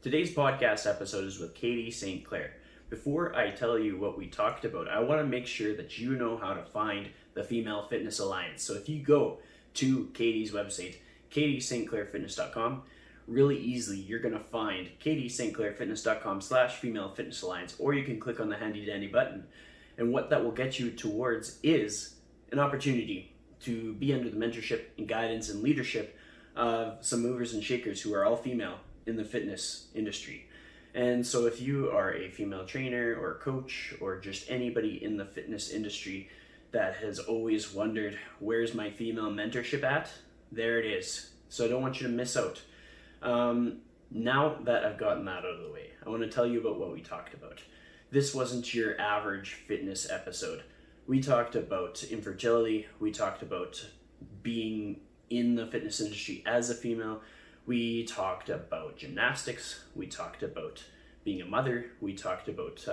Today's podcast episode is with Katie St. Clair. Before I tell you what we talked about, I want to make sure that you know how to find the Female Fitness Alliance. So if you go to Katie's website, katiestclairfitness.com, really easily you're going to find katiestclairfitness.com/Female Fitness Alliance, or you can click on the handy dandy button. And what that will get you towards is an opportunity to be under the mentorship and guidance and leadership of some movers and shakers who are all female in the fitness industry. And so if you are a female trainer or coach or just anybody in the fitness industry that has always wondered, where's my female mentorship at? There it is. So I don't want you to miss out. Now that I've gotten that out of the way, I want to tell you about what we talked about. This wasn't your average fitness episode. We talked about infertility. We talked about being in the fitness industry as a female. We talked about gymnastics. We talked about being a mother. We talked about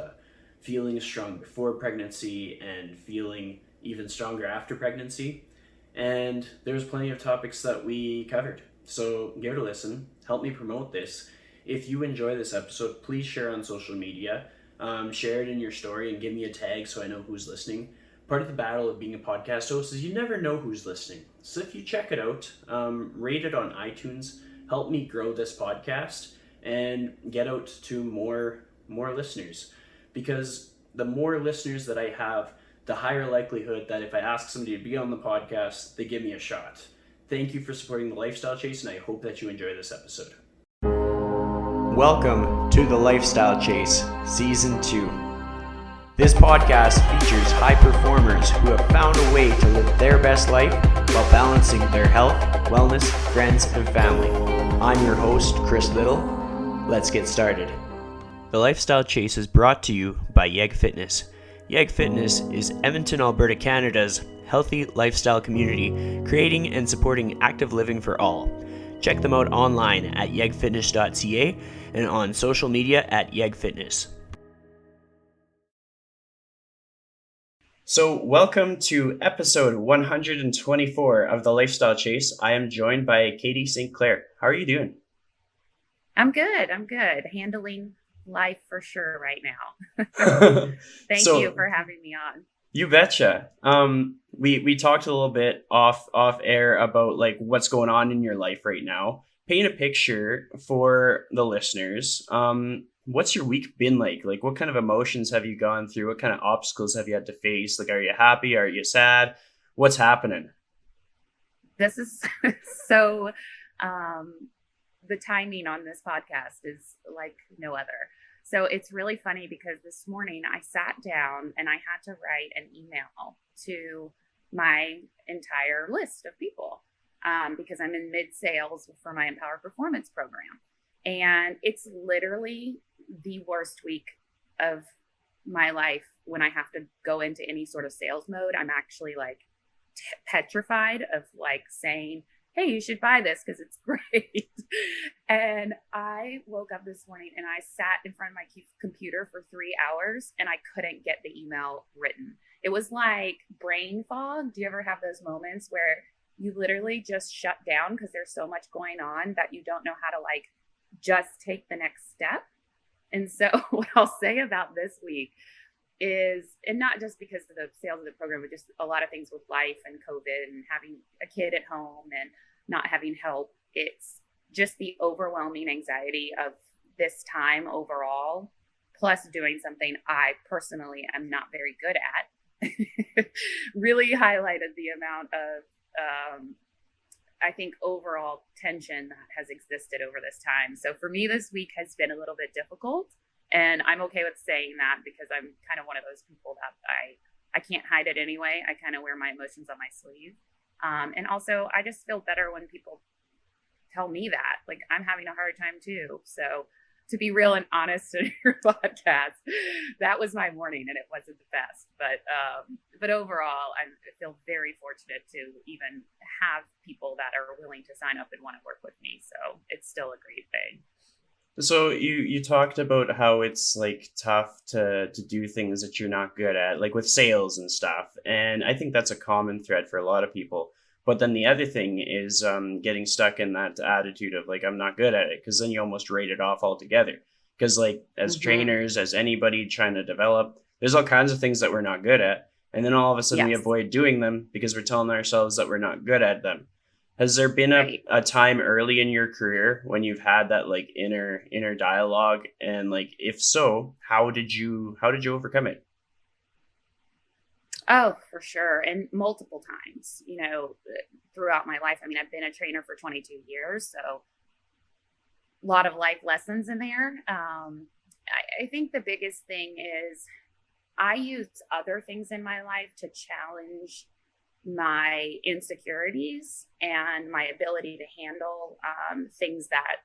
feeling strong before pregnancy and feeling even stronger after pregnancy. And there's plenty of topics that we covered. So give it a listen. Help me promote this. If you enjoy this episode, please share on social media. Share it in your story and give me a tag so I know who's listening. Part of the battle of being a podcast host is you never know who's listening. So if you check it out, rate it on iTunes, help me grow this podcast and get out to more listeners. Because the more listeners that I have, the higher likelihood that if I ask somebody to be on the podcast, they give me a shot. Thank you for supporting The Lifestyle Chase, and I hope that you enjoy this episode. Welcome to The Lifestyle Chase, Season 2. This podcast features high performers who have found a way to live their best life while balancing their health, wellness, friends, and family. I'm your host, Chris Little. Let's get started. The Lifestyle Chase is brought to you by Yeg Fitness. Yeg Fitness is Edmonton, Alberta, Canada's healthy lifestyle community, creating and supporting active living for all. Check them out online at yegfitness.ca and on social media at Yeg Fitness. So welcome to episode 124 of The Lifestyle Chase. I am joined by Katie St. Clair. How are you doing? I'm good. Handling life for sure right now. Thank you for having me on. You betcha. We talked a little bit off air about like what's going on in your life right now. Paint a picture for the listeners. What's your week been like? Like, what kind of emotions have you gone through? What kind of obstacles have you had to face? Like, are you happy? Are you sad? What's happening? This is so, the timing on this podcast is like no other. So it's really funny because this morning I sat down and I had to write an email to my entire list of people because I'm in mid-sales for my Empower Performance program. And it's literally the worst week of my life when I have to go into any sort of sales mode. I'm actually like petrified of like saying, hey, you should buy this because it's great. And I woke up this morning and I sat in front of my computer for 3 hours and I couldn't get the email written. It was like brain fog. Do you ever have those moments where you literally just shut down because there's so much going on that you don't know how to like just take the next step? And so what I'll say about this week is, and not just because of the sales of the program, but just a lot of things with life and COVID and having a kid at home and not having help. It's just the overwhelming anxiety of this time overall, plus doing something I personally am not very good at, really highlighted the amount of, I think, overall tension that has existed over this time. So for me, this week has been a little bit difficult, and I'm okay with saying that because I'm kind of one of those people that I can't hide it anyway. I kind of wear my emotions on my sleeve. And also, I just feel better when people tell me that. Like, I'm having a hard time too. So to be real and honest in your podcast, that was my morning, and it wasn't the best. But overall, I feel very fortunate to even have people that are willing to sign up and want to work with me. So it's still a great thing. So you talked about how it's like tough to do things that you're not good at, like with sales and stuff. And I think that's a common thread for a lot of people. But then the other thing is getting stuck in that attitude of like, I'm not good at it, because then you almost write it off altogether. Because like as Mm-hmm. trainers, as anybody trying to develop, there's all kinds of things that we're not good at. And then all of a sudden we Yes. avoid doing them because we're telling ourselves that we're not good at them. Has there been Right. a time early in your career when you've had that like inner dialogue? And like if so, how did you overcome it? Oh, for sure. And multiple times, throughout my life. I mean, I've been a trainer for 22 years, so a lot of life lessons in there. I think the biggest thing is I use other things in my life to challenge my insecurities and my ability to handle things that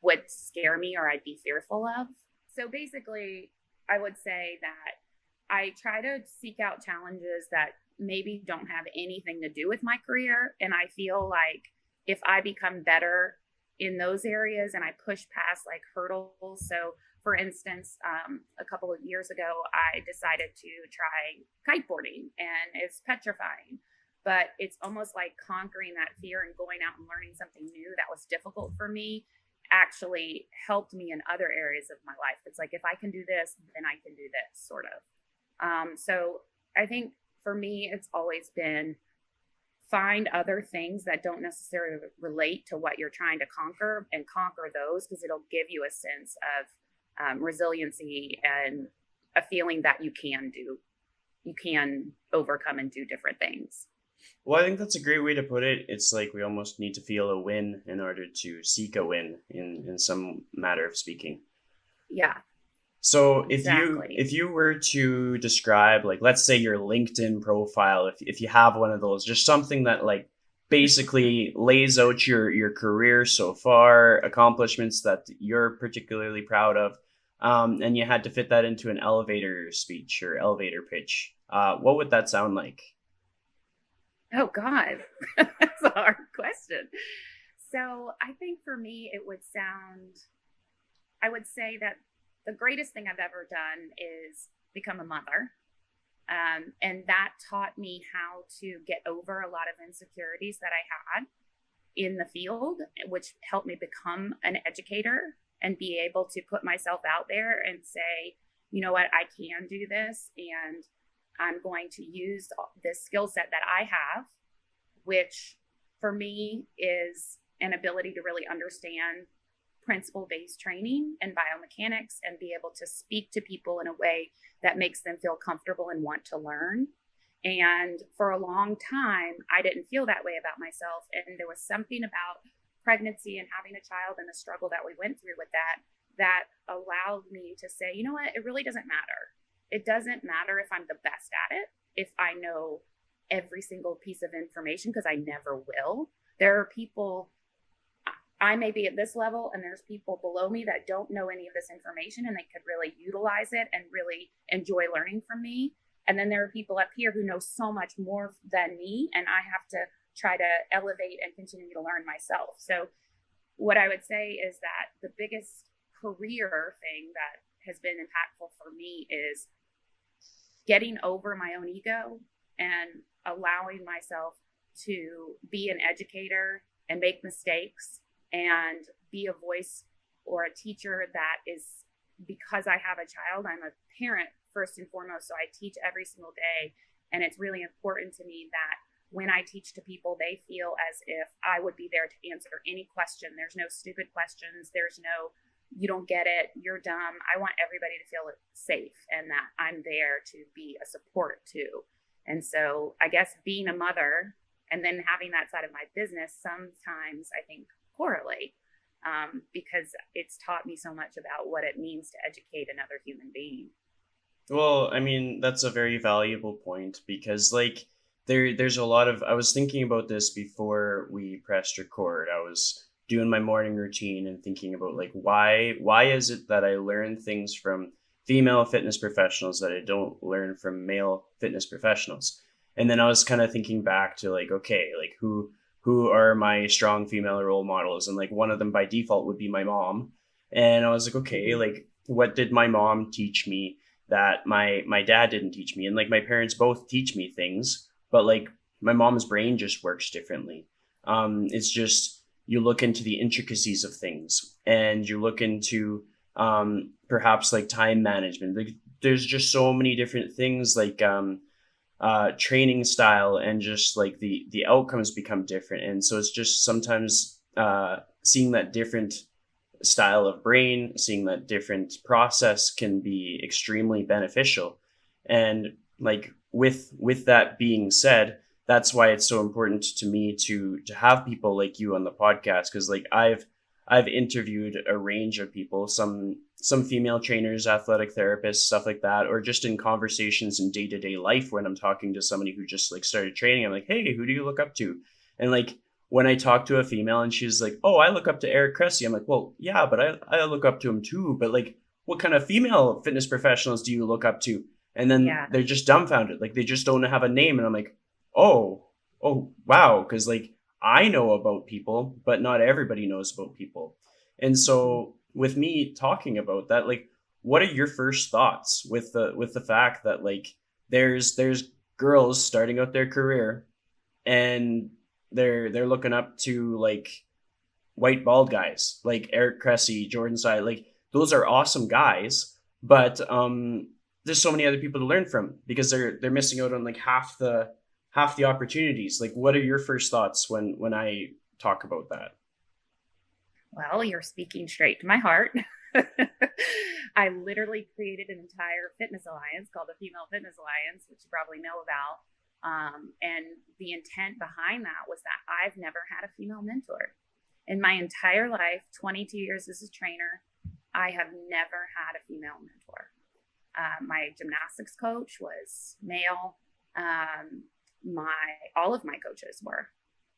would scare me or I'd be fearful of. So basically, I would say that I try to seek out challenges that maybe don't have anything to do with my career. And I feel like if I become better in those areas and I push past like hurdles. So, for instance, a couple of years ago, I decided to try kiteboarding, and it's petrifying, but it's almost like conquering that fear and going out and learning something new that was difficult for me actually helped me in other areas of my life. It's like if I can do this, then I can do this, sort of. So I think for me, it's always been find other things that don't necessarily relate to what you're trying to conquer and conquer those, because it'll give you a sense of resiliency and a feeling that you can overcome and do different things. Well, I think that's a great way to put it. It's like we almost need to feel a win in order to seek a win in some matter of speaking. Yeah, So exactly. if you were to describe, like, let's say your LinkedIn profile, if you have one of those, just something that like basically lays out your career so far, accomplishments that you're particularly proud of, and you had to fit that into an elevator speech or elevator pitch, what would that sound like? Oh God, that's a hard question. So I think for me, it would sound. I would say that the greatest thing I've ever done is become a mother. And that taught me how to get over a lot of insecurities that I had in the field, which helped me become an educator and be able to put myself out there and say, you know what, I can do this. And I'm going to use this skill set that I have, which for me is an ability to really understand principle based training and biomechanics and be able to speak to people in a way that makes them feel comfortable and want to learn. And for a long time, I didn't feel that way about myself. And there was something about pregnancy and having a child and the struggle that we went through with that that allowed me to say, you know what, it really doesn't matter. It doesn't matter if I'm the best at it, if I know every single piece of information, because I never will. There are people, I may be at this level and there's people below me that don't know any of this information and they could really utilize it and really enjoy learning from me. And then there are people up here who know so much more than me, and I have to try to elevate and continue to learn myself. So, what I would say is that the biggest career thing that has been impactful for me is getting over my own ego and allowing myself to be an educator and make mistakes and be a voice or a teacher that is, because I have a child, I'm a parent first and foremost. So I teach every single day. And it's really important to me that when I teach to people, they feel as if I would be there to answer any question. There's no stupid questions. There's no, you don't get it, you're dumb. I want everybody to feel safe and that I'm there to be a support too. And so I guess being a mother and then having that side of my business sometimes I think correlate, because it's taught me so much about what it means to educate another human being. Well, I mean, that's a very valuable point because like there's a lot of I was thinking about this before we pressed record. I was doing my morning routine and thinking about like why is it that I learn things from female fitness professionals that I don't learn from male fitness professionals. And then I was kind of thinking back to like okay, like who are my strong female role models, and like one of them by default would be my mom. And I was like okay, Mm-hmm. like what did my mom teach me that my dad didn't teach me? And like my parents both teach me things, but like my mom's brain just works differently. It's just, you look into the intricacies of things, and you look into perhaps like time management. Like there's just so many different things, like training style, and just like the outcomes become different. And so it's just sometimes seeing that different style of brain, seeing that different process can be extremely beneficial. And like with that being said, that's why it's so important to me to have people like you on the podcast, because like I've interviewed a range of people, some female trainers, athletic therapists, stuff like that, or just in conversations in day-to-day life when I'm talking to somebody who just like started training. I'm like, hey, who do you look up to? And like when I talk to a female and she's like, oh, I look up to Eric Cressy, I'm like, well, yeah, but I look up to him too. But like, what kind of female fitness professionals do you look up to? And then Yeah. they're just dumbfounded. Like they just don't have a name. And I'm like, oh, oh, wow. Cause like I know about people, but not everybody knows about people. And Mhm. so with me talking about that, like, what are your first thoughts with the fact that like there's girls starting out their career, and they're looking up to like white bald guys like Eric Cressy, Jordan Side, like those are awesome guys, but there's so many other people to learn from because they're missing out on like half the opportunities. Like, what are your first thoughts when I talk about that? Well, you're speaking straight to my heart. I literally created an entire fitness alliance called the Female Fitness Alliance, which you probably know about. And the intent behind that was that I've never had a female mentor. In my entire life, 22 years as a trainer, I have never had a female mentor. My gymnastics coach was male. My all of my coaches were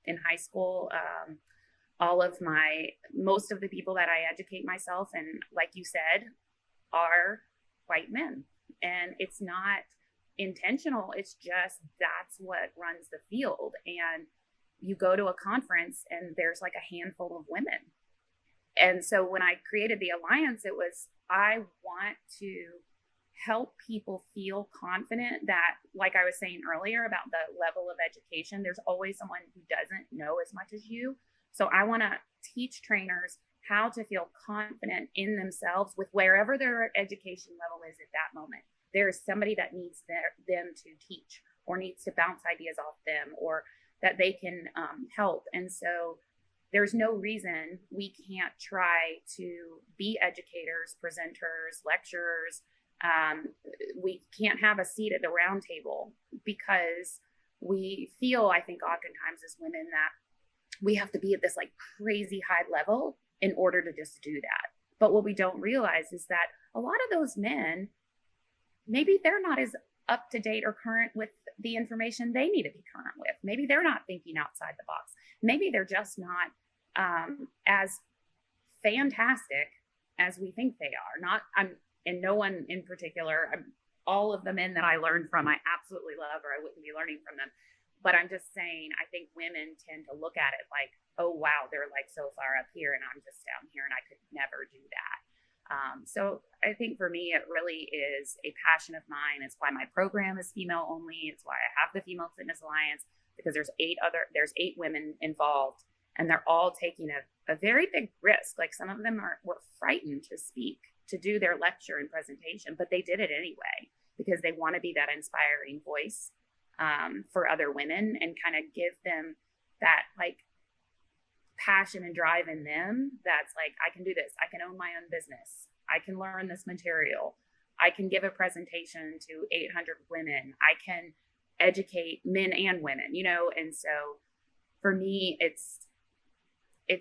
in high school. All of my most of the people that I educate myself and, like you said, are white men, and it's not intentional. It's just that's what runs the field. And you go to a conference and there's like a handful of women. And so when I created the alliance, it was, I want to help people feel confident that, like I was saying earlier about the level of education, there's always someone who doesn't know as much as you. So I want to teach trainers how to feel confident in themselves with wherever their education level is at that moment. There is somebody that needs them to teach, or needs to bounce ideas off them, or that they can help. And so there's no reason we can't try to be educators, presenters, lecturers. We can't have a seat at the round table because we feel, I think, oftentimes as women that we have to be at this like crazy high level in order to just do that. But what we don't realize is that a lot of those men, maybe they're not as up to date or current with the information they need to be current with. Maybe they're not thinking outside the box. Maybe they're just not as fantastic as we think they are. Not, I'm, and no one in particular. All of the men that I learned from, I absolutely love, or I wouldn't be learning from them. But I'm just saying, I think women tend to look at it like, oh, wow, they're like so far up here and I'm just down here and I could never do that. So I think for me, it really is a passion of mine. It's why my program is female only. It's why I have the Female Fitness Alliance, because there's eight women involved, and they're all taking a very big risk. Like some of them were frightened to speak, to do their lecture and presentation, but they did it anyway because they want to be that inspiring voice for other women and kind of give them that like passion and drive in them that's like, I can do this, I can own my own business, I can learn this material, I can give a presentation to 800 women, I can educate men and women, you know. And so for me, it's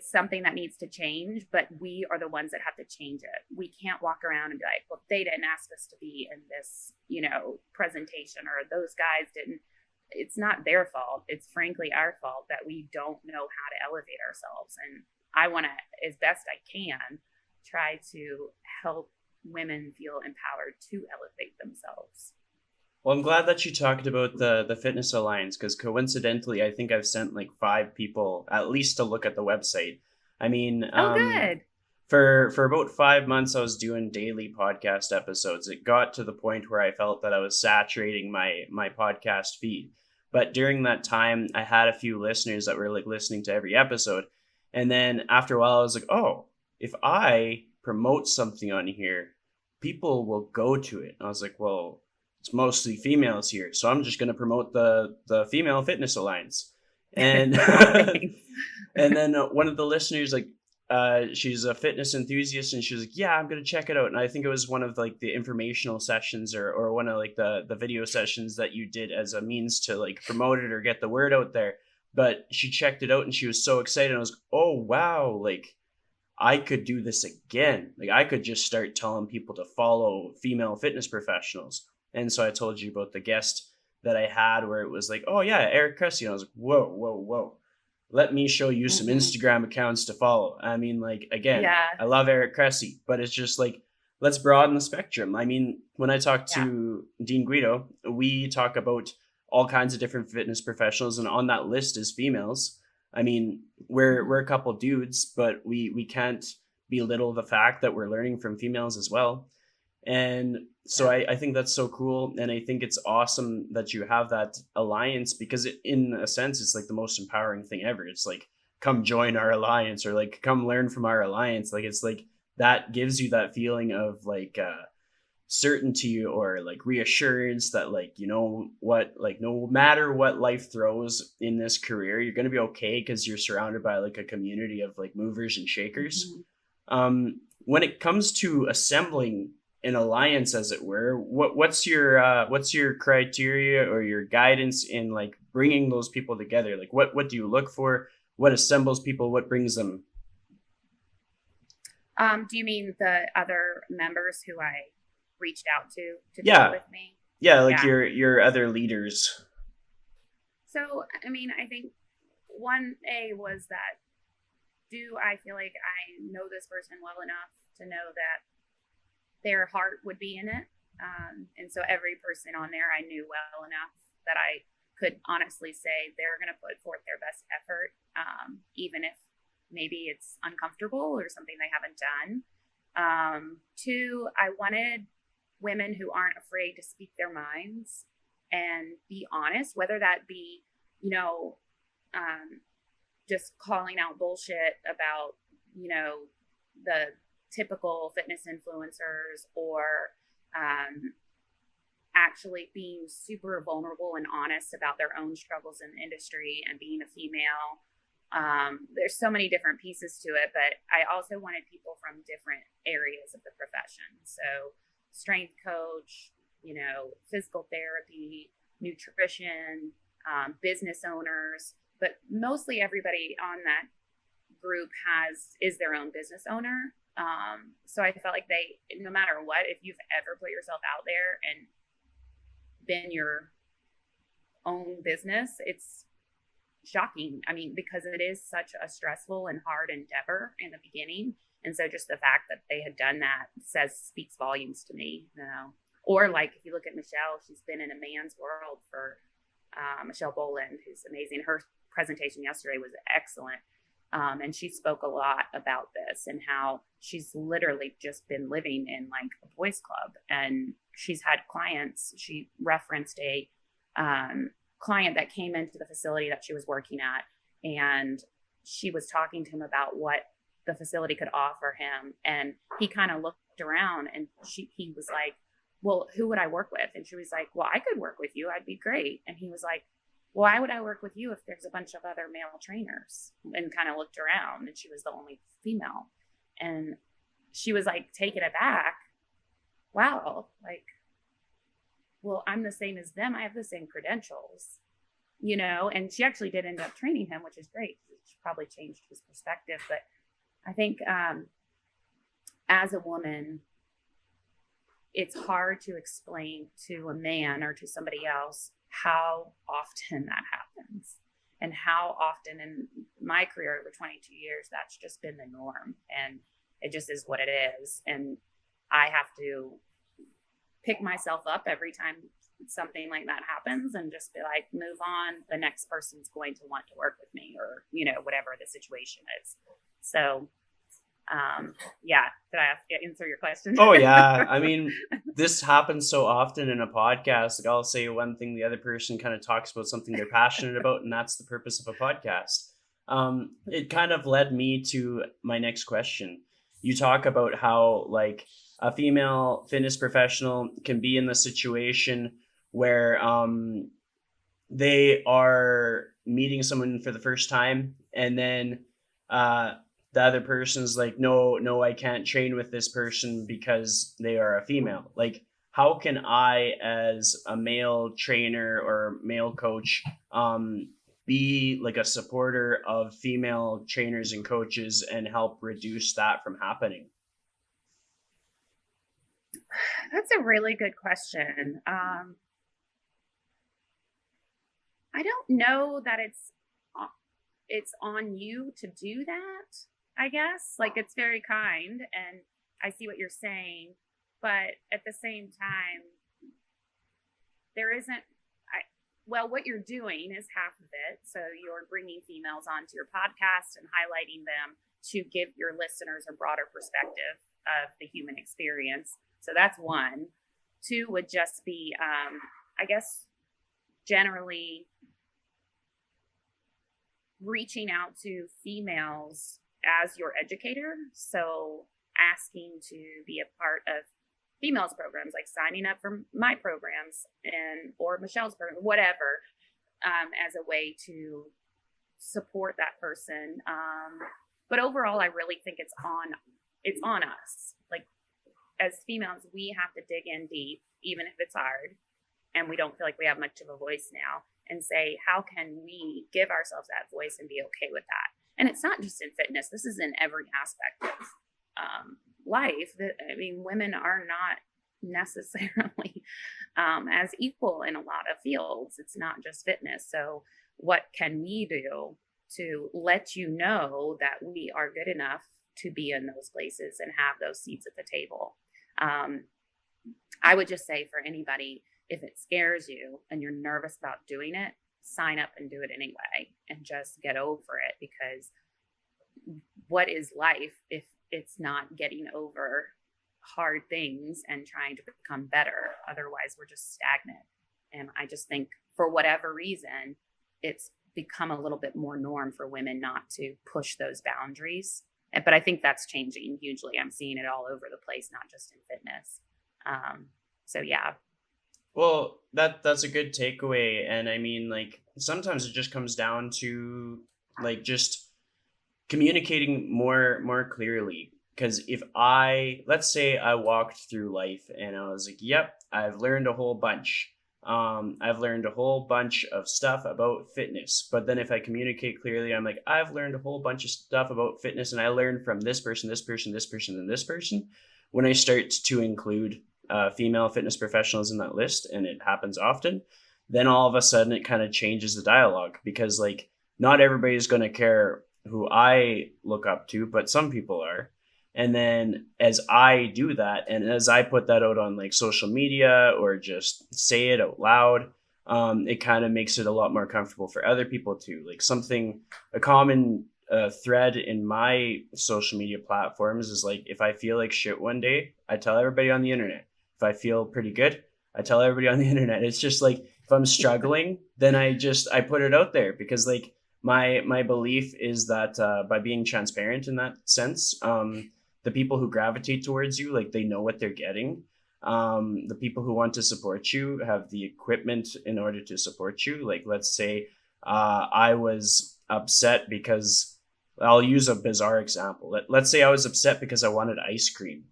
something that needs to change, but we are the ones that have to change it. We can't walk around and be like, well, they didn't ask us to be in this, you know, presentation, or those guys didn't. It's not their fault. It's frankly our fault that we don't know how to elevate ourselves. And I want to, as best I can, try to help women feel empowered to elevate themselves. Well, I'm glad that you talked about the Fitness Alliance, because coincidentally, I think I've sent like five people at least to look at the website. I mean, Oh, good. for about 5 months, I was doing daily podcast episodes. It got to the point where I felt that I was saturating my podcast feed. But during that time, I had a few listeners that were like listening to every episode. And then after a while, I was like, oh, if I promote something on here, people will go to it. And I was like, well, it's mostly females here, so I'm just going to promote the Female Fitness Alliance. And and then one of the listeners, like, she's a fitness enthusiast, and she was like, yeah, I'm going to check it out. And I think it was one of like the informational sessions, or one of like the video sessions that you did as a means to like promote it or get the word out there. But she checked it out and she was so excited. I was like, oh wow, like I could do this again. Like I could just start telling people to follow female fitness professionals. And so I told you about the guest that I had where it was like, oh yeah, Eric Cressy. And I was like, whoa, whoa, whoa. Let me show you some Instagram accounts to follow. I mean, like, again, Yeah. I love Eric Cressy, but it's just like, let's broaden the spectrum. I mean, when I talk to Dean Guido, we talk about all kinds of different fitness professionals, and on that list is females. I mean, we're a couple dudes, but we can't belittle the fact that we're learning from females as well. And so I think that's so cool. And I think it's awesome that you have that alliance, because in a sense, it's like the most empowering thing ever. It's like, come join our alliance, or like, come learn from our alliance. Like, it's like, that gives you that feeling of like certainty or like reassurance that, like, you know what, like no matter what life throws in this career, you're going to be okay because you're surrounded by like a community of like movers and shakers. When it comes to assembling an alliance, as it were, what's your criteria or your guidance in like bringing those people together? Like what do you look for? What assembles people? What brings them? Do you mean the other members who I reached out to do Yeah. it with me? Yeah, like your other leaders. So, I mean, I think 1A was that, do I feel like I know this person well enough to know that their heart would be in it? And so every person on there I knew well enough that I could honestly say they're going to put forth their best effort, even if maybe it's uncomfortable or something they haven't done. 2, I wanted women who aren't afraid to speak their minds and be honest, whether that be, you know, just calling out bullshit about, you know, the typical fitness influencers, or actually being super vulnerable and honest about their own struggles in the industry and being a female. There's so many different pieces to it, but I also wanted people from different areas of the profession. So strength coach, you know, physical therapy, nutrition, business owners, but mostly everybody on that group is their own business owner. So I felt like no matter what, if you've ever put yourself out there and been your own business, it's shocking. I mean, because it is such a stressful and hard endeavor in the beginning. And so just the fact that they had done that speaks volumes to me, you know. Or like, if you look at Michelle, she's been in a man's world for Michelle Boland, who's amazing. Her presentation yesterday was excellent. And she spoke a lot about this and how she's literally just been living in like a boys club, and she's had clients. She referenced a client that came into the facility that she was working at, and she was talking to him about what the facility could offer him. And he kind of looked around, and he was like, well, who would I work with? And she was like, well, I could work with you. I'd be great. And he was like, why would I work with you if there's a bunch of other male trainers? And kind of looked around, and she was the only female. And she was like taken aback. Wow, like, well, I'm the same as them. I have the same credentials, you know. And she actually did end up training him, which is great. She probably changed his perspective. But I think as a woman, it's hard to explain to a man or to somebody else how often that happens, and how often in my career over 22 years, that's just been the norm, and it just is what it is. And I have to pick myself up every time something like that happens and just be like, move on. The next person's going to want to work with me, or, you know, whatever the situation is. So Yeah, did I answer your question? Oh yeah, I mean, this happens so often in a podcast. Like I'll say one thing, the other person kind of talks about something they're passionate about, and that's the purpose of a podcast. It kind of led me to my next question. You talk about how like a female fitness professional can be in the situation where they are meeting someone for the first time, and then uh the other person's like, no, I can't train with this person because they are a female. Like, how can I, as a male trainer or male coach, be like a supporter of female trainers and coaches and help reduce that from happening? That's a really good question. I don't know that it's on you to do that. I guess like it's very kind, and I see what you're saying, but at the same time, there isn't. Well, what you're doing is half of it. So you're bringing females onto your podcast and highlighting them to give your listeners a broader perspective of the human experience. So that's one. Two would just be, I guess, generally reaching out to females as your educator. So asking to be a part of females programs, like signing up for my programs and or Michelle's program, whatever, as a way to support that person. But overall, I really think it's on us. Like as females, we have to dig in deep, even if it's hard, and we don't feel like we have much of a voice now, and say, how can we give ourselves that voice and be okay with that? And it's not just in fitness. This is in every aspect of life. I mean, women are not necessarily as equal in a lot of fields. It's not just fitness. So what can we do to let you know that we are good enough to be in those places and have those seats at the table? I would just say for anybody, if it scares you and you're nervous about doing it, sign up and do it anyway and just get over it, because what is life if it's not getting over hard things and trying to become better? Otherwise, we're just stagnant. And I just think for whatever reason, it's become a little bit more norm for women not to push those boundaries. But I think that's changing hugely. I'm seeing it all over the place, not just in fitness. So yeah. Well, that's a good takeaway, and I mean, like sometimes it just comes down to like just communicating more clearly. Because if let's say I walked through life and I was like, yep, I've learned a whole bunch. I've learned a whole bunch of stuff about fitness. But then if I communicate clearly, I'm like, I've learned a whole bunch of stuff about fitness, and I learned from this person, this person, this person, and this person. When I start to include female fitness professionals in that list, and it happens often, then all of a sudden it kind of changes the dialogue, because like not everybody's going to care who I look up to, but some people are. And then as I do that, and as I put that out on like social media or just say it out loud, it kind of makes it a lot more comfortable for other people too. Like a common thread in my social media platforms is like, if I feel like shit one day, I tell everybody on the internet. If I feel pretty good, I tell everybody on the internet. It's just like, if I'm struggling, then I put it out there, because like my belief is that by being transparent in that sense, the people who gravitate towards you, like they know what they're getting. The people who want to support you have the equipment in order to support you. Like, let's say I was upset because, I'll use a bizarre example. Let's say I was upset because I wanted ice cream,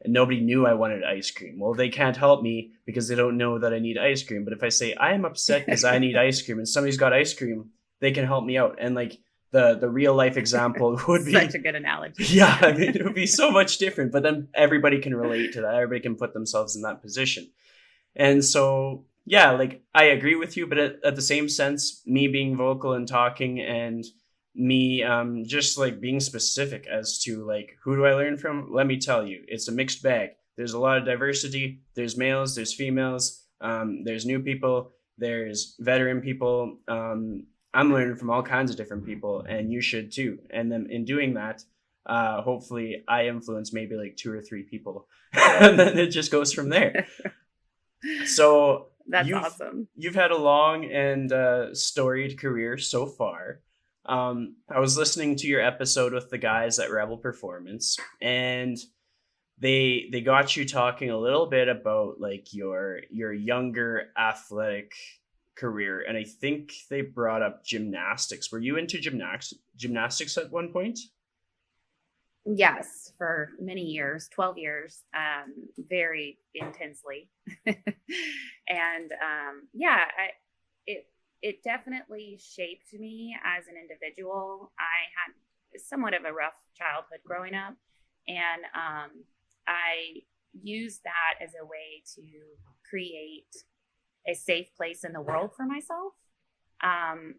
and nobody knew I wanted ice cream. Well, they can't help me because they don't know that I need ice cream. But if I say I am upset because I need ice cream and somebody's got ice cream, they can help me out. And like the real life example would be such a good analogy. Yeah, I mean, it would be so much different, but then everybody can relate to that. Everybody can put themselves in that position. And so, yeah, like I agree with you, but at the same sense, me being vocal and talking, and me just like being specific as to like, who do I learn from? Let me tell you, it's a mixed bag. There's a lot of diversity. There's males, there's females, there's new people, there's veteran people. I'm learning from all kinds of different people, and you should too. And then in doing that, Hopefully I influence maybe like 2 or 3 people and then it just goes from there. So That's you've awesome. you've had a long and storied career so far. I was listening to your episode with the guys at Rebel Performance, and they got you talking a little bit about like your younger athletic career, and I think they brought up gymnastics. Were you into gymnastics at one point? Yes, for many years, 12 years, very intensely. And yeah, it it definitely shaped me as an individual. I had somewhat of a rough childhood growing up, and I used that as a way to create a safe place in the world for myself. Um,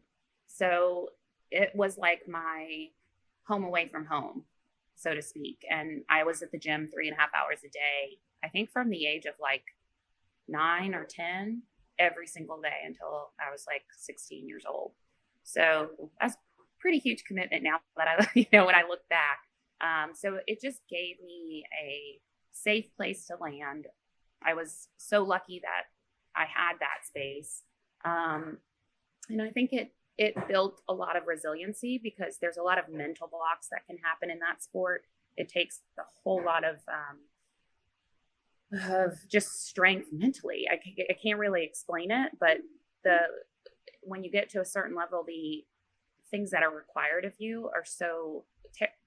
so it was like my home away from home, so to speak. And I was at the gym 3.5 hours a day, I think from the age of like 9 or 10, every single day until I was like 16 years old. So that's pretty huge commitment now that I, when I look back. So it just gave me a safe place to land. I was so lucky that I had that space. Um, and I think it built a lot of resiliency because there's a lot of mental blocks that can happen in that sport. It takes a whole lot of just strength mentally. I can't really explain it, but the when you get to a certain level, the things that are required of you are so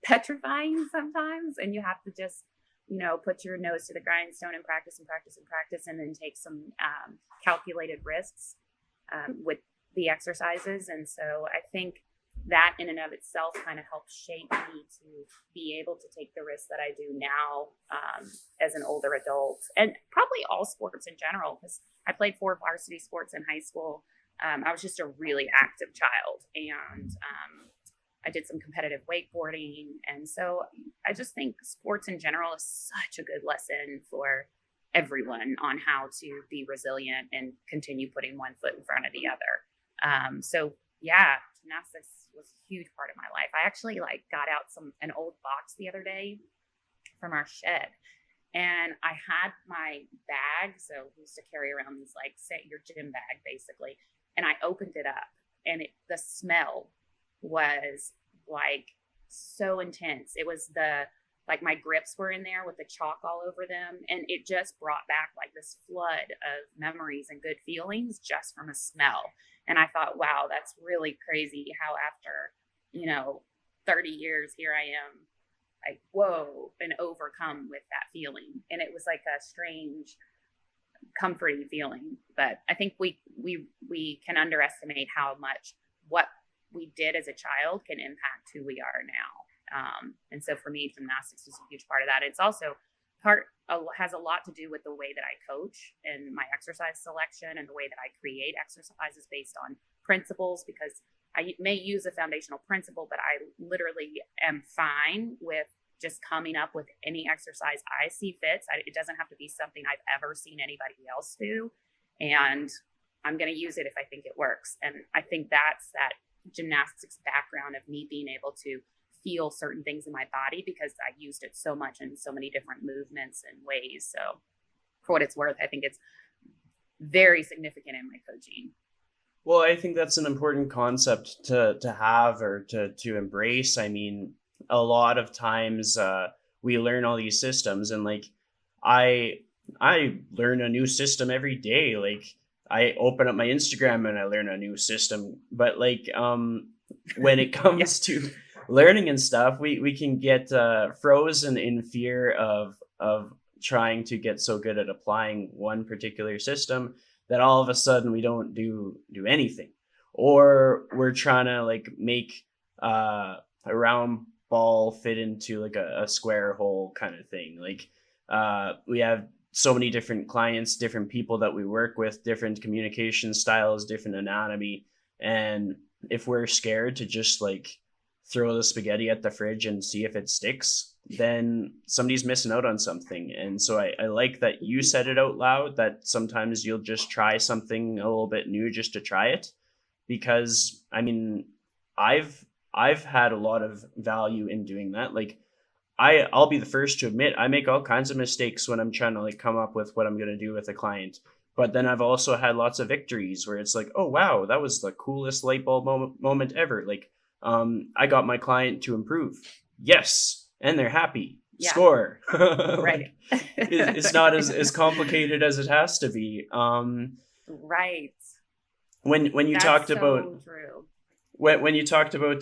petrifying sometimes, and you have to just put your nose to the grindstone and practice and practice and practice, and then take some calculated risks with the exercises. And so I think that in and of itself kind of helped shape me to be able to take the risks that I do now as an older adult, and probably all sports in general, because I played 4 varsity sports in high school. I was just a really active child, and I did some competitive wakeboarding. And so I just think sports in general is such a good lesson for everyone on how to be resilient and continue putting one foot in front of the other. So yeah, gymnastics was a huge part of my life. I actually like got out an old box the other day from our shed, and I had my bag. So we used to carry around these, like, say, your gym bag basically, and I opened it up, and the smell was like so intense. It was like my grips were in there with the chalk all over them, and it just brought back like this flood of memories and good feelings just from a smell. And I thought, wow, that's really crazy how after 30 years here I am, like, whoa, and overcome with that feeling. And it was like a strange comforting feeling. But I think we can underestimate how much what we did as a child can impact who we are now. And so for me, gymnastics is a huge part of that. It's also has a lot to do with the way that I coach and my exercise selection and the way that I create exercises based on principles, because I may use a foundational principle, but I literally am fine with just coming up with any exercise I see fits. It doesn't have to be something I've ever seen anybody else do. And I'm going to use it if I think it works. And I think that's that gymnastics background of me being able to feel certain things in my body because I used it so much in so many different movements and ways. So for what it's worth, I think it's very significant in my coaching. Well, I think that's an important concept to have or to embrace. I mean, a lot of times we learn all these systems, and like I I learn a new system every day. Like I open up my Instagram and I learn a new system. But like when it Yeah. comes to learning and stuff, we can get frozen in fear of trying to get so good at applying one particular system that all of a sudden we don't do anything, or we're trying to like make a round ball fit into like a square hole kind of thing. Like we have so many different clients, different people that we work with, different communication styles, different anatomy, and if we're scared to just like throw the spaghetti at the fridge and see if it sticks, then somebody's missing out on something. And so I like that you said it out loud, that sometimes you'll just try something a little bit new just to try it. Because I mean, I've had a lot of value in doing that. Like I'll be the first to admit I make all kinds of mistakes when I'm trying to like come up with what I'm going to do with a client. But then I've also had lots of victories where it's like, oh wow, that was the coolest light bulb moment ever. Like, I got my client to improve. Yes, and they're happy. Yeah. Score. Right. Like, it's not as complicated as it has to be. Right. When you That's talked about so true. when you talked about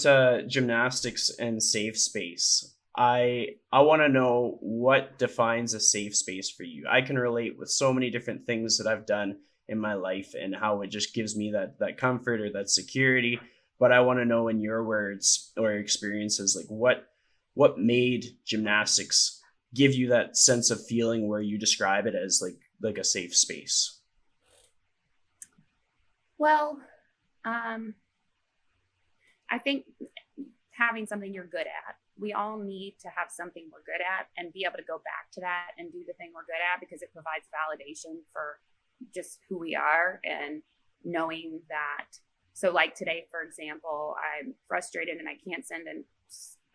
gymnastics and safe space, I want to know what defines a safe space for you. I can relate with so many different things that I've done in my life and how it just gives me that comfort or that security. But I want to know in your words or experiences, like what made gymnastics give you that sense of feeling where you describe it as like a safe space. Well, um, I think having something you're good at. We all need to have something we're good at and be able to go back to that and do the thing we're good at because it provides validation for just who we are and knowing that. So, like today, for example, I'm frustrated and I can't send in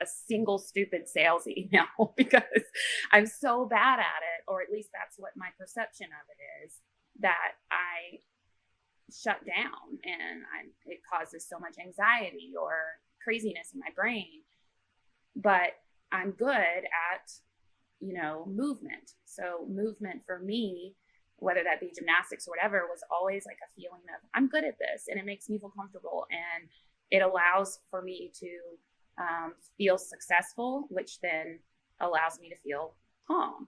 a single stupid sales email because I'm so bad at it, or at least that's what my perception of it is, that I shut down and it causes so much anxiety or craziness in my brain. But I'm good at, movement. So movement for me, whether that be gymnastics or whatever, was always like a feeling of I'm good at this and it makes me feel comfortable and it allows for me to feel successful, which then allows me to feel calm.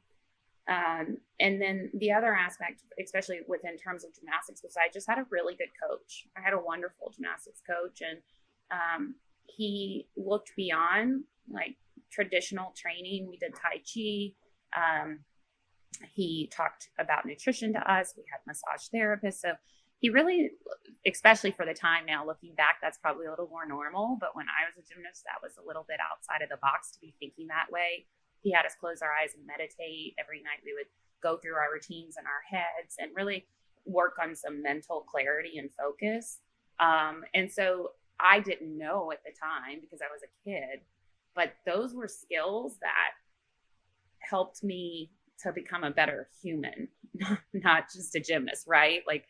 And then the other aspect, especially within terms of gymnastics, was I just had a really good coach. I had a wonderful gymnastics coach, and he looked beyond like traditional training. We did Tai Chi. He talked about nutrition to us. We had massage therapists. So he really, especially for the time now, looking back, that's probably a little more normal. But when I was a gymnast, that was a little bit outside of the box to be thinking that way. He had us close our eyes and meditate. Every night we would go through our routines in our heads and really work on some mental clarity and focus. And so I didn't know at the time because I was a kid, but those were skills that helped me to become a better human, not just a gymnast, right? Like,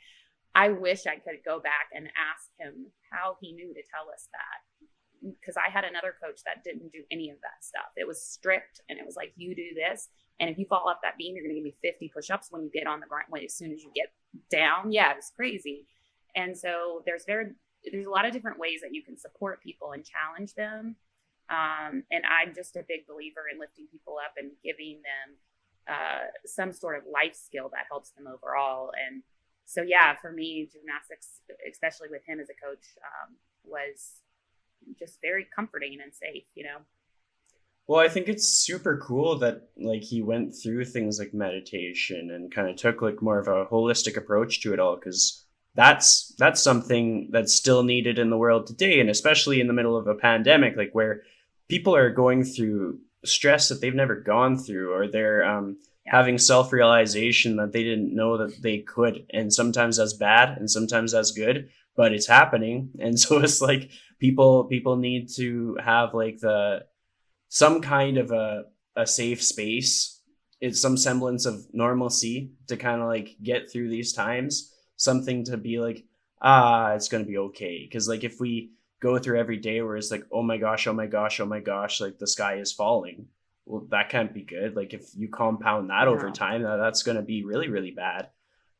I wish I could go back and ask him how he knew to tell us that, because I had another coach that didn't do any of that stuff. It was strict, and it was like, you do this, and if you fall off that beam, you're going to give me 50 push-ups when you get on the ground. As soon as you get down, yeah, it was crazy. And so there's a lot of different ways that you can support people and challenge them. And I'm just a big believer in lifting people up and giving them some sort of life skill that helps them overall. And so, yeah, for me, gymnastics, especially with him as a coach, was just very comforting and safe. Well, I think it's super cool that like he went through things like meditation and kind of took like more of a holistic approach to it all, because that's something that's still needed in the world today, and especially in the middle of a pandemic, like where people are going through stress that they've never gone through, or they're having self-realization that they didn't know that they could, and sometimes that's bad and sometimes that's good, but it's happening. And so it's like people need to have like some kind of a safe space. It's some semblance of normalcy to kind of like get through these times, something to be like, it's going to be okay. Because like if we go through every day where it's like, oh my gosh, oh my gosh, oh my gosh, like the sky is falling, well, that can't be good. Like if you compound that over time, that's going to be really, really bad.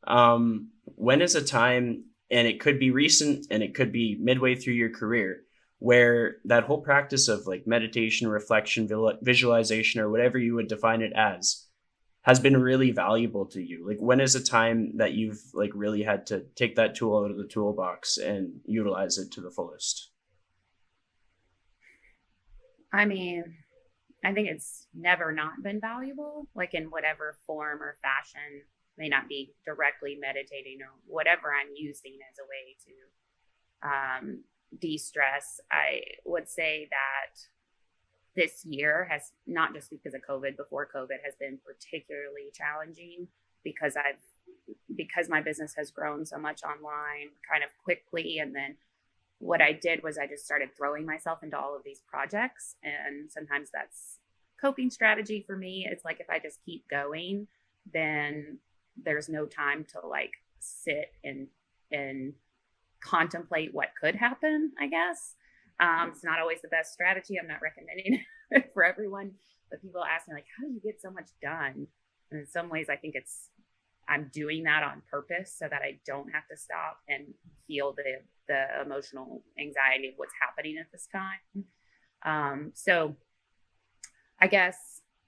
When is a time, and it could be recent and it could be midway through your career, where that whole practice of like meditation, reflection, visualization, or whatever you would define it as, has been really valuable to you? Like when is a time that you've like really had to take that tool out of the toolbox and utilize it to the fullest? I mean, I think it's never not been valuable, like in whatever form or fashion. May not be directly meditating or whatever I'm using as a way to de-stress. I would say that this year has, not just because of COVID, before COVID, has been particularly challenging because my business has grown so much online kind of quickly. And then what I did was I just started throwing myself into all of these projects. And sometimes that's coping strategy for me is like if I just keep going, then there's no time to like sit and contemplate what could happen, I guess. It's not always the best strategy. I'm not recommending it for everyone, but people ask me like, how do you get so much done? And in some ways, I think I'm doing that on purpose so that I don't have to stop and feel the emotional anxiety of what's happening at this time. So I guess,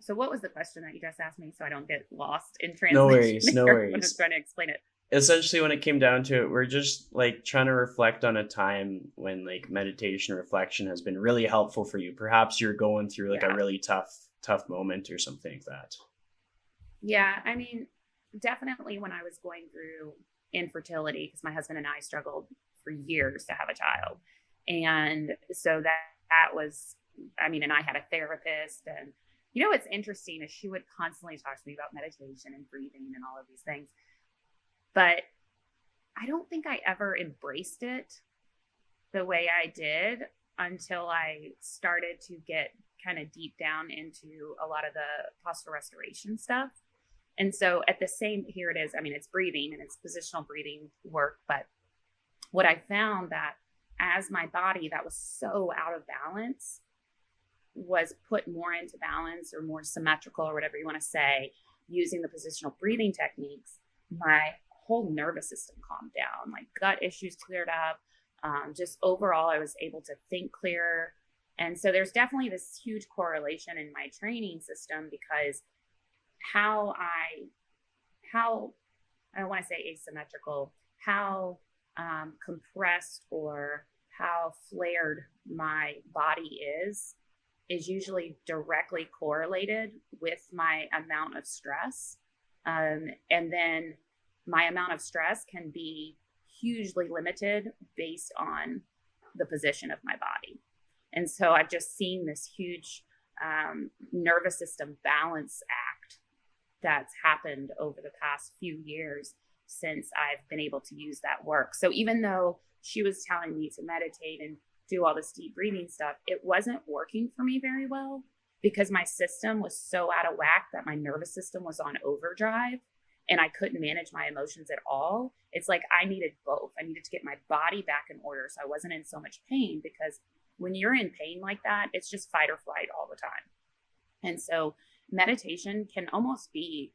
so what was the question that you just asked me so I don't get lost in translation? No worries, no when worries. I was trying to explain it. Essentially, when it came down to it, we're just like trying to reflect on a time when like meditation reflection has been really helpful for you. Perhaps you're going through like a really tough moment or something like that. Yeah, I mean, definitely when I was going through infertility, because my husband and I struggled for years to have a child. And so that was, I mean, and I had a therapist, and what's interesting is she would constantly talk to me about meditation and breathing and all of these things. But I don't think I ever embraced it the way I did until I started to get kind of deep down into a lot of the postural restoration stuff. And so here it is. I mean, it's breathing and it's positional breathing work. But what I found that as my body that was so out of balance was put more into balance or more symmetrical or whatever you want to say, using the positional breathing techniques, my whole nervous system calmed down, like gut issues cleared up. Just overall, I was able to think clearer. And so there's definitely this huge correlation in my training system, because how I don't want to say asymmetrical, how compressed or how flared my body is usually directly correlated with my amount of stress. And then my amount of stress can be hugely limited based on the position of my body. And so I've just seen this huge nervous system balance act that's happened over the past few years since I've been able to use that work. So even though she was telling me to meditate and do all this deep breathing stuff, it wasn't working for me very well because my system was so out of whack that my nervous system was on overdrive and I couldn't manage my emotions at all. It's like I needed both. I needed to get my body back in order so I wasn't in so much pain, because when you're in pain like that, it's just fight or flight all the time. And so meditation can almost be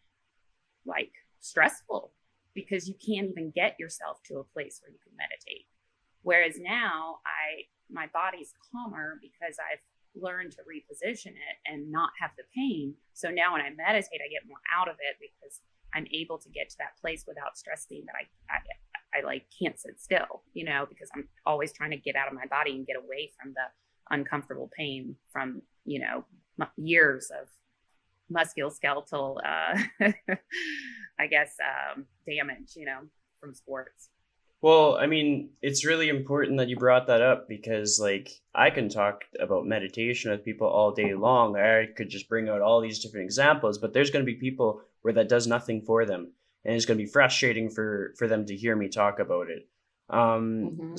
like stressful because you can't even get yourself to a place where you can meditate. Whereas now my body's calmer because I've learned to reposition it and not have the pain. So now when I meditate, I get more out of it because I'm able to get to that place without stressing that I like can't sit still, because I'm always trying to get out of my body and get away from the uncomfortable pain from, years of musculoskeletal, I guess, damage, from sports. Well, I mean, it's really important that you brought that up because, like, I can talk about meditation with people all day long. I could just bring out all these different examples, but there's going to be people where that does nothing for them. And it's going to be frustrating for them to hear me talk about it.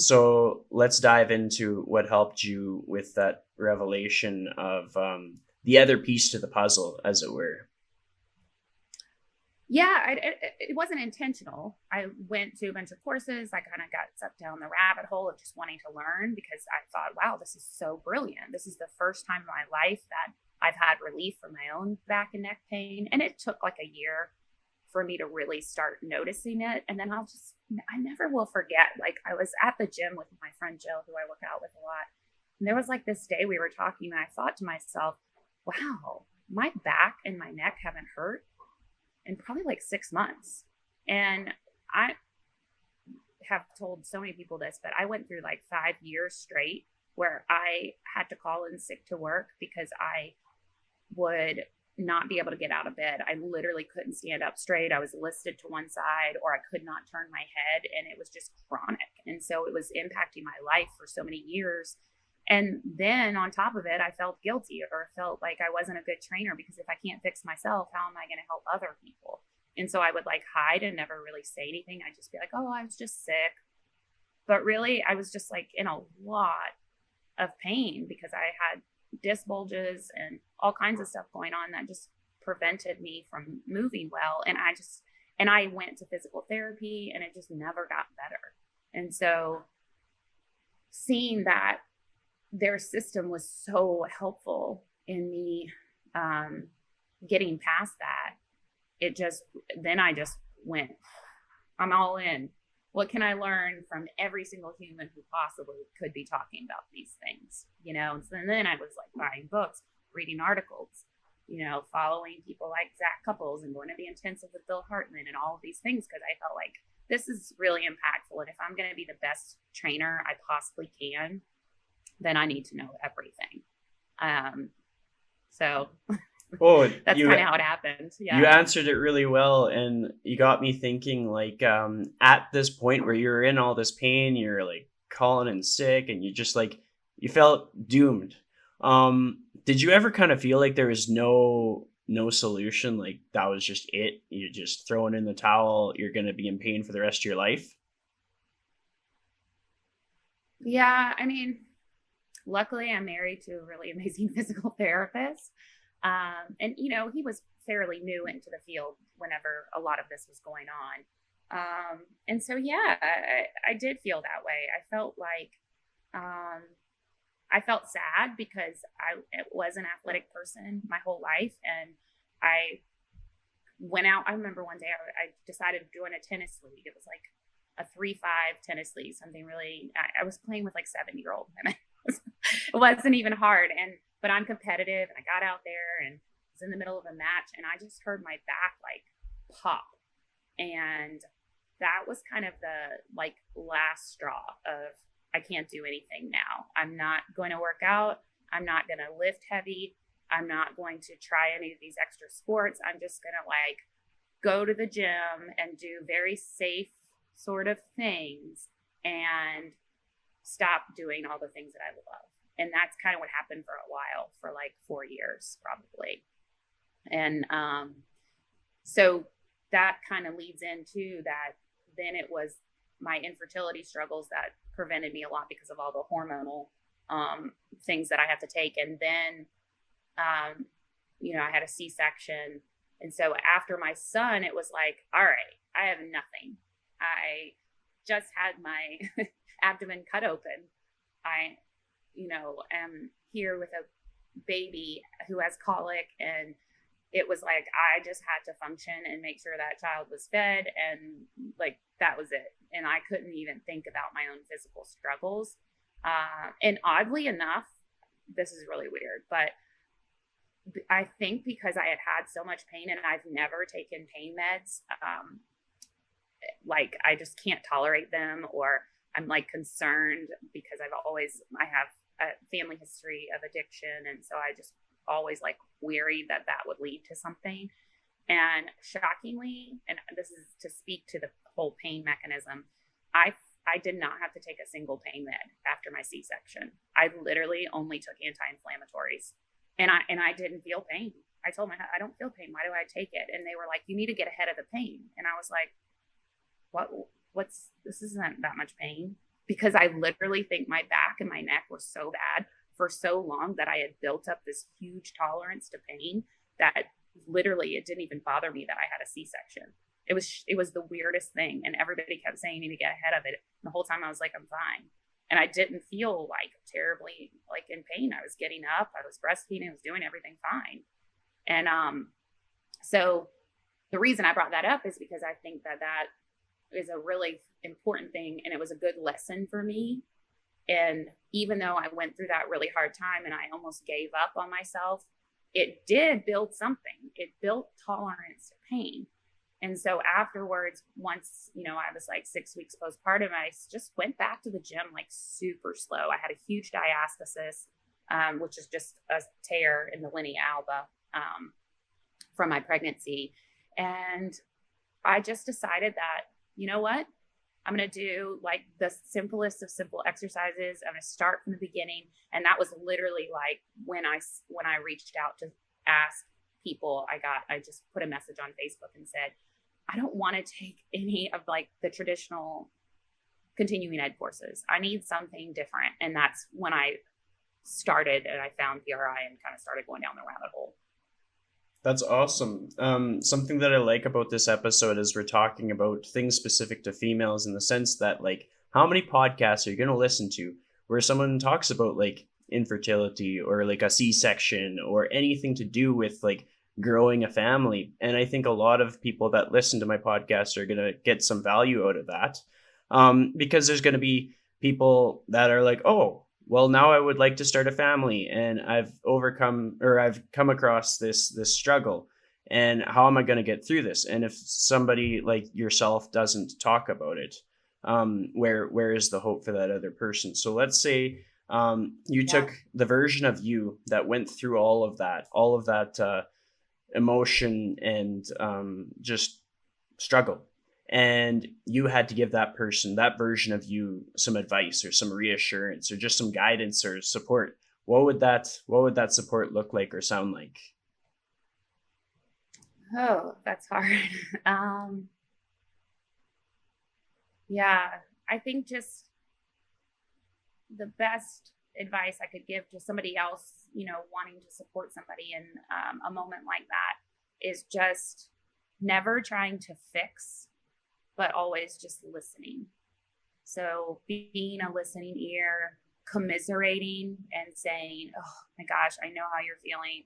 So let's dive into what helped you with that revelation of the other piece to the puzzle, as it were. Yeah, it wasn't intentional. I went to a bunch of courses. I kind of got sucked down the rabbit hole of just wanting to learn because I thought, wow, this is so brilliant. This is the first time in my life that I've had relief from my own back and neck pain. And it took like a year for me to really start noticing it. And then I never will forget, like I was at the gym with my friend Jill, who I work out with a lot. And there was like this day we were talking and I thought to myself, wow, my back and my neck haven't hurt in probably like 6 months. And I have told so many people this, but I went through like 5 years straight where I had to call in sick to work because I would not be able to get out of bed. I literally couldn't stand up straight. I was listed to one side or I could not turn my head, and it was just chronic. And so it was impacting my life for so many years. And then on top of it, I felt guilty or felt like I wasn't a good trainer because if I can't fix myself, how am I going to help other people? And so I would like hide and never really say anything. I'd just be like, oh, I was just sick. But really, I was just like in a lot of pain because I had disc bulges and all kinds of stuff going on that just prevented me from moving well. And I went to physical therapy and it just never got better. And so seeing that their system was so helpful in me getting past that, then I just went, I'm all in. What can I learn from every single human who possibly could be talking about these things? And then I was like buying books, reading articles, following people like Zach Couples and going to the intensive with Bill Hartman and all of these things, because I felt like this is really impactful. And if I'm going to be the best trainer I possibly can, then I need to know everything. So Oh, that's kind of how it happened. Yeah. You answered it really well, and you got me thinking, like, at this point where you're in all this pain, you're like calling in sick, and you just like, you felt doomed. Did you ever kind of feel like there was no solution? Like that was just it? You're just throwing in the towel. You're going to be in pain for the rest of your life? Yeah. I mean, luckily I'm married to a really amazing physical therapist. And he was fairly new into the field whenever a lot of this was going on. And so, yeah, I did feel that way. I felt like, I felt sad because I was an athletic person my whole life. And I went out. I remember one day I decided to join a tennis league. It was like a 3-5 tennis league, something really, I was playing with like 7-year-old women. It wasn't even hard. But I'm competitive, and I got out there and was in the middle of a match, and I just heard my back like pop. And that was kind of the like last straw of, I can't do anything now. I'm not going to work out. I'm not going to lift heavy. I'm not going to try any of these extra sports. I'm just going to like go to the gym and do very safe sort of things and stop doing all the things that I love. And that's kind of what happened for a while, for like 4 years, probably. And so that kind of leads into that. Then it was my infertility struggles that prevented me a lot because of all the hormonal things that I have to take. And then, I had a C-section. And so after my son, it was like, all right, I have nothing. I just had my abdomen cut open. I am here with a baby who has colic, and it was like I just had to function and make sure that child was fed, and like that was it. And I couldn't even think about my own physical struggles. And oddly enough, this is really weird, but I think because I had so much pain, and I've never taken pain meds, like I just can't tolerate them, or I'm like concerned because I have a family history of addiction. And so I just always like worried that would lead to something. And shockingly, and this is to speak to the whole pain mechanism, I did not have to take a single pain med after my C-section. I literally only took anti-inflammatories, and I didn't feel pain. I told my husband, I don't feel pain. Why do I take it? And they were like, you need to get ahead of the pain. And I was like, this isn't that much pain. Because I literally think my back and my neck were so bad for so long that I had built up this huge tolerance to pain that literally it didn't even bother me that I had a C-section. It was the weirdest thing. And everybody kept saying, you need to get ahead of it. And the whole time I was like, I'm fine. And I didn't feel like terribly like in pain. I was getting up, I was breastfeeding, I was doing everything fine. And so the reason I brought that up is because I think that is a really important thing, and it was a good lesson for me. And even though I went through that really hard time and I almost gave up on myself, it did build something. It built tolerance to pain. And so afterwards, once, I was like 6 weeks postpartum, I just went back to the gym like super slow. I had a huge diastasis, which is just a tear in the linea alba from my pregnancy. And I just decided that, you know what? I'm going to do like the simplest of simple exercises. I'm going to start from the beginning. And that was literally like when I reached out to ask people, I just put a message on Facebook and said, I don't want to take any of like the traditional continuing ed courses. I need something different. And that's when I started, and I found PRI and kind of started going down the rabbit hole. That's awesome. Something that I like about this episode is we're talking about things specific to females in the sense that, like, how many podcasts are you going to listen to where someone talks about like infertility or like a C-section or anything to do with like growing a family? And I think a lot of people that listen to my podcast are going to get some value out of that, because there's going to be people that are like, oh, well, now I would like to start a family and I've come across this struggle, and how am I going to get through this? And if somebody like yourself doesn't talk about it, where is the hope for that other person? So let's say you took the version of you that went through all of that emotion and just struggle, and you had to give that person, that version of you, some advice or some reassurance or just some guidance or support. What would that support look like or sound like? Oh, that's hard. Yeah, I think just the best advice I could give to somebody else, wanting to support somebody in a moment like that, is just never trying to fix, but always just listening. So being a listening ear, commiserating and saying, oh my gosh, I know how you're feeling,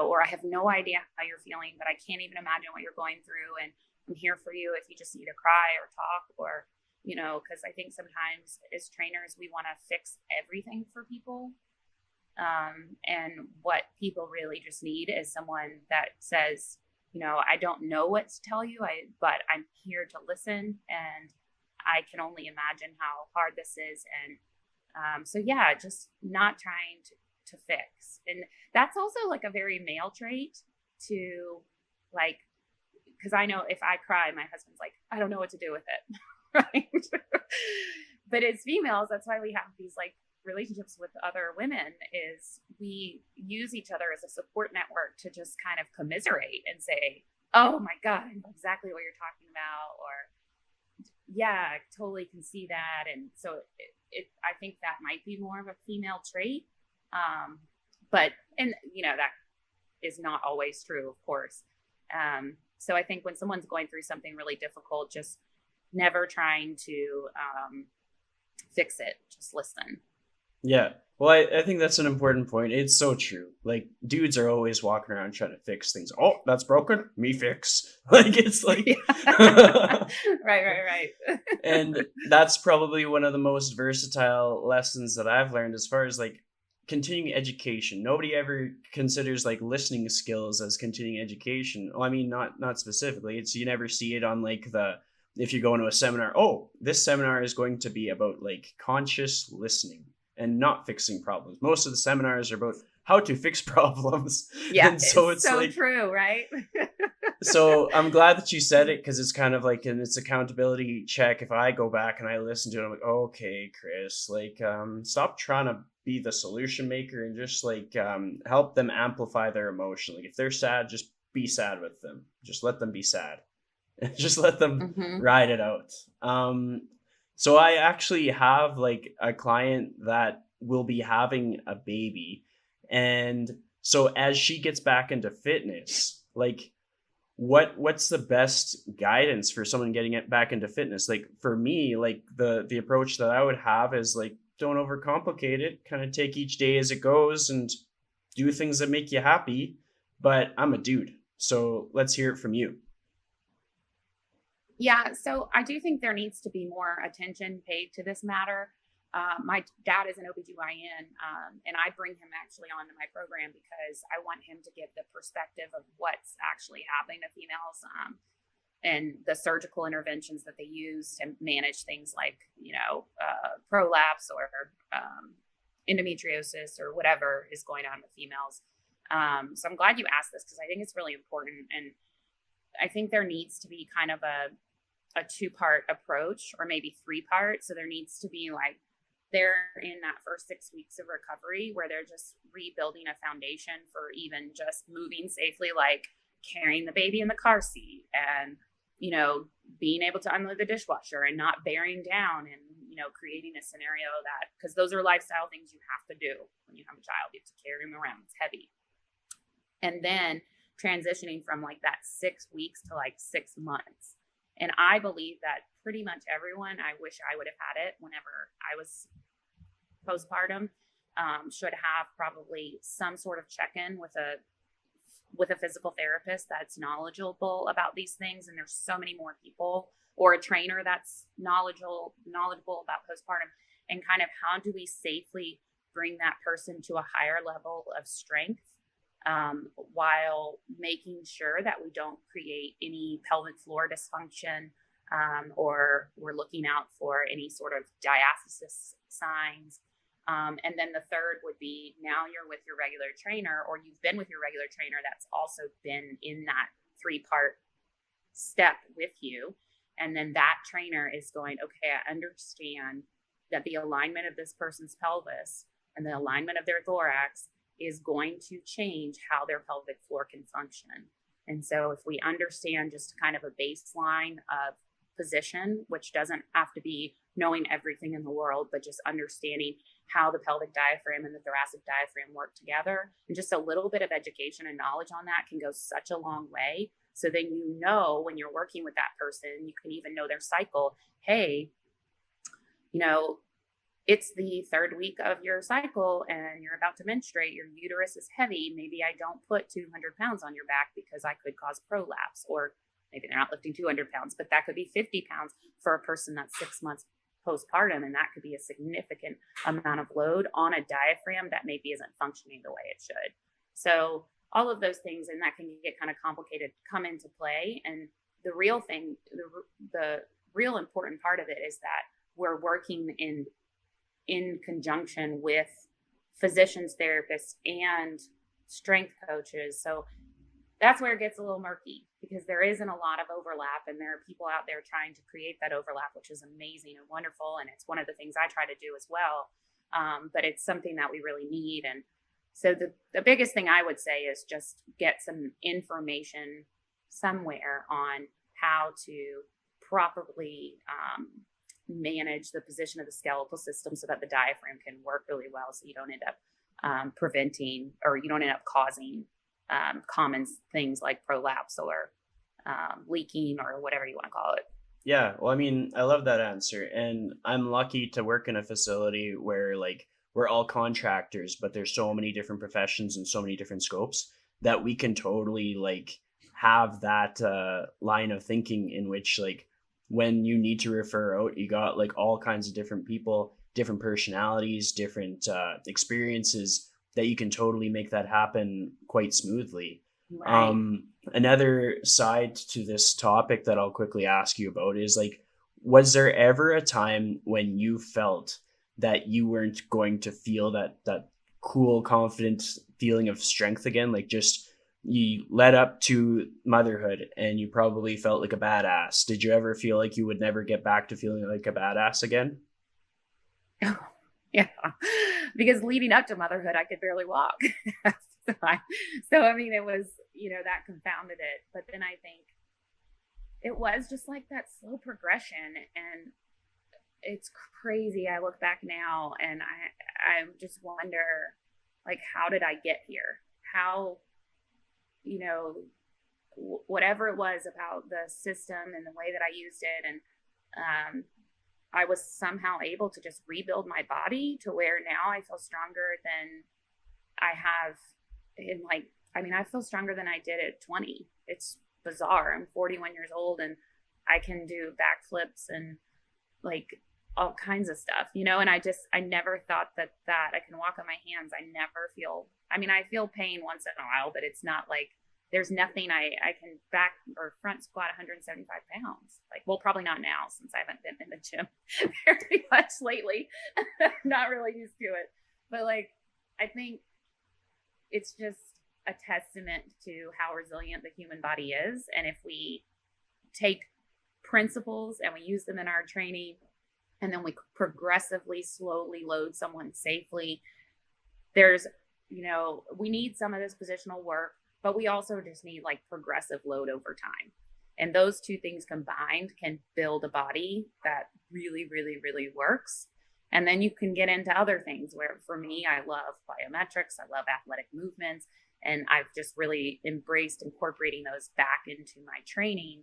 or I have no idea how you're feeling, but I can't even imagine what you're going through. And I'm here for you if you just need to cry or talk, or, because I think sometimes as trainers, we want to fix everything for people. And what people really just need is someone that says, I don't know what to tell you, but I'm here to listen, and I can only imagine how hard this is. And so, yeah, just not trying to fix. And that's also like a very male trait to, like, because I know if I cry, my husband's like, I don't know what to do with it. Right. But as females, that's why we have these like relationships with other women, is we use each other as a support network to just kind of commiserate and say, oh my God, I know exactly what you're talking about, or yeah, I totally can see that. And so I think that might be more of a female trait. But that is not always true, of course. So I think when someone's going through something really difficult, just never trying to fix it, just listen. Yeah. Well, I think that's an important point. It's so true. Like, dudes are always walking around trying to fix things. Oh, that's broken. Me fix. Like, it's like. Right. And that's probably one of the most versatile lessons that I've learned as far as like continuing education. Nobody ever considers like listening skills as continuing education. Well, I mean, not specifically. It's, you never see it on like if you go into a seminar, oh, this seminar is going to be about like conscious listening and not fixing problems. Most of the seminars are about how to fix problems. Yeah, and so it's so like, true, right? So I'm glad that you said it, because it's kind of like it's accountability check. If I go back and I listen to it, I'm like, okay, Chris, like stop trying to be the solution maker and just like help them amplify their emotion. Like if they're sad, just be sad with them. Just let them be sad. Just let them ride it out. So I actually have like a client that will be having a baby. And so as she gets back into fitness, like what's the best guidance for someone getting it back into fitness? Like for me, like the approach that I would have is like, don't overcomplicate it, kind of take each day as it goes and do things that make you happy. But I'm a dude, so let's hear it from you. Yeah, so I do think there needs to be more attention paid to this matter. My dad is an OBGYN, and I bring him actually onto my program because I want him to give the perspective of what's actually happening to females, and the surgical interventions that they use to manage things like, prolapse or endometriosis or whatever is going on with females. So I'm glad you asked this, because I think it's really important. And I think there needs to be kind of a two-part approach, or maybe three-part. So there needs to be like, they're in that first 6 weeks of recovery where they're just rebuilding a foundation for even just moving safely, like carrying the baby in the car seat and, being able to unload the dishwasher and not bearing down and, creating a scenario that, because those are lifestyle things you have to do when you have a child. You have to carry them around. It's heavy. And then transitioning from like that 6 weeks to like 6 months. And I believe that pretty much everyone, I wish I would have had it whenever I was postpartum, should have probably some sort of check-in with a physical therapist that's knowledgeable about these things. And there's so many more people, or a trainer that's knowledgeable about postpartum, and kind of how do we safely bring that person to a higher level of strength, while making sure that we don't create any pelvic floor dysfunction, or we're looking out for any sort of diastasis signs. And then the third would be, now you're with your regular trainer, or you've been with your regular trainer that's also been in that 3-part step with you. And then that trainer is going, okay, I understand that the alignment of this person's pelvis and the alignment of their thorax is going to change how their pelvic floor can function. And so if we understand just kind of a baseline of position, which doesn't have to be knowing everything in the world, but just understanding how the pelvic diaphragm and the thoracic diaphragm work together, and just a little bit of education and knowledge on that can go such a long way. So then, when you're working with that person, you can even know their cycle. Hey, it's the 3rd week of your cycle and you're about to menstruate, your uterus is heavy. Maybe I don't put 200 pounds on your back because I could cause prolapse, or maybe they're not lifting 200 pounds, but that could be 50 pounds for a person that's 6 months postpartum. And that could be a significant amount of load on a diaphragm that maybe isn't functioning the way it should. So all of those things, and that can get kind of complicated, come into play. And the real thing, the real important part of it is that we're working in conjunction with physicians, therapists, and strength coaches. So that's where it gets a little murky, because there isn't a lot of overlap, and there are people out there trying to create that overlap, which is amazing and wonderful. And it's one of the things I try to do as well. But it's something that we really need. And so the biggest thing I would say is just get some information somewhere on how to properly manage the position of the skeletal system so that the diaphragm can work really well, so you don't end up preventing, or you don't end up causing common things like prolapse or leaking, or whatever you want to call it. Yeah, well, I mean, I love that answer. And I'm lucky to work in a facility where we're all contractors, but there's so many different professions and so many different scopes that we can totally have that line of thinking in which when you need to refer out, you got all kinds of different people, different personalities, different experiences that you can totally make that happen quite smoothly. Right. Another side to this topic that I'll quickly ask you about is was there ever a time when you felt that you weren't going to feel that cool, confident feeling of strength again? Just you led up to motherhood and you probably felt like a badass. Did you ever feel like you would never get back to feeling like a badass again? Yeah, because leading up to motherhood, I could barely walk. So I mean, it was, that confounded it. But then I think it was just like that slow progression. And it's crazy. I look back now and I just wonder, how did I get here? How, whatever it was about the system and the way that I used it. And I was somehow able to just rebuild my body to where now I feel stronger than I have I feel stronger than I did at 20. It's bizarre. I'm 41 years old and I can do backflips and all kinds of stuff, and I never thought that I can walk on my hands. I never feel, I feel pain once in a while, but it's not there's nothing I can back or front squat 175 pounds. Well, probably not now since I haven't been in the gym very much lately. Not really used to it. But I think it's just a testament to how resilient the human body is. And if we take principles and we use them in our training, and then we progressively, slowly load someone safely, there's, we need some of this positional work, but we also just need progressive load over time. And those two things combined can build a body that really, really, really works. And then you can get into other things where for me, I love biometrics, I love athletic movements, and I've just really embraced incorporating those back into my training.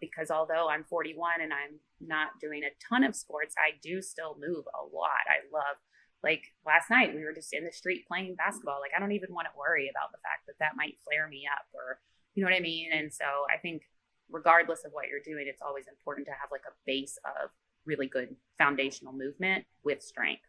Because although I'm 41 and I'm not doing a ton of sports, I do still move a lot. I love, like last night, we were just in the street playing basketball. Like, I don't even want to worry about the fact that that might flare me up, or, you know what I mean? And so I think, regardless of what you're doing, it's always important to have like a base of really good foundational movement with strength.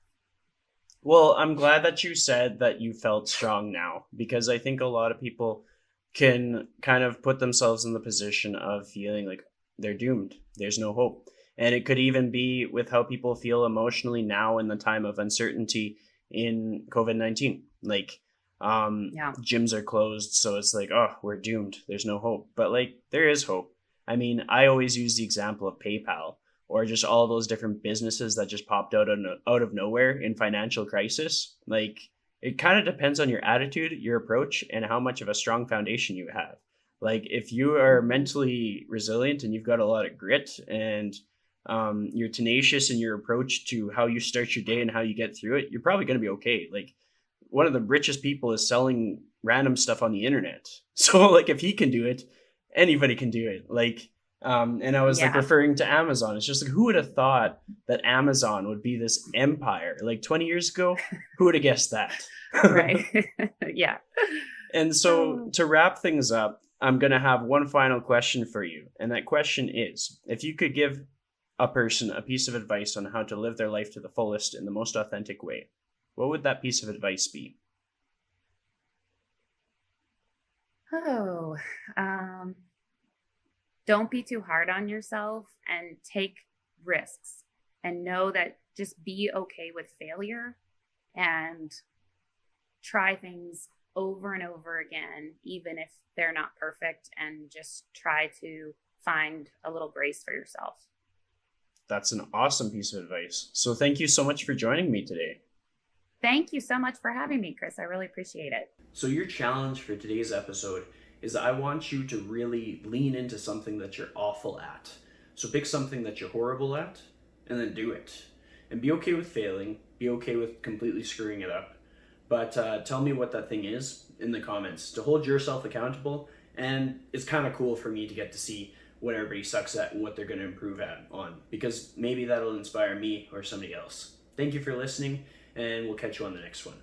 Well, I'm glad that you said that you felt strong now, because I think a lot of people can kind of put themselves in the position of feeling like they're doomed. There's no hope. And it could even be with how people feel emotionally now in the time of uncertainty in COVID-19. Like, Yeah. gyms are closed, so it's like, oh, we're doomed. There's no hope. But like, there is hope. I mean, I always use the example of PayPal, or just all those different businesses that just popped out of nowhere in financial crisis. Like, it kind of depends on your attitude, your approach, and how much of a strong foundation you have. Like, if you are Mm-hmm. mentally resilient and you've got a lot of grit, and you're tenacious in your approach to how you start your day and how you get through it, you're probably going to be okay. Like, one of the richest people is selling random stuff on the internet. So like, if he can do it, anybody can do it. Like, and I was like Yeah. referring to Amazon. It's just like, who would have thought that Amazon would be this empire? Like 20 years ago, who would have guessed that? Right. Yeah. And so Oh. to wrap things up, I'm going to have one final question for you. And that question is, if you could give a person a piece of advice on how to live their life to the fullest in the most authentic way, what would that piece of advice be? Oh. Um, don't be too hard on yourself and take risks, and know that just be okay with failure, and try things over and over again, even if they're not perfect, and just try to find a little grace for yourself. That's an awesome piece of advice. So thank you so much for joining me today. Thank you so much for having me, Chris. I really appreciate it. So, your challenge for today's episode is I want you to really lean into something that you're awful at. So, pick something that you're horrible at and then do it. And be okay with failing, be okay with completely screwing it up. But tell me what that thing is in the comments to hold yourself accountable. And it's kind of cool for me to get to see what everybody sucks at and what they're going to improve at on, because maybe that'll inspire me or somebody else. Thank you for listening, and we'll catch you on the next one.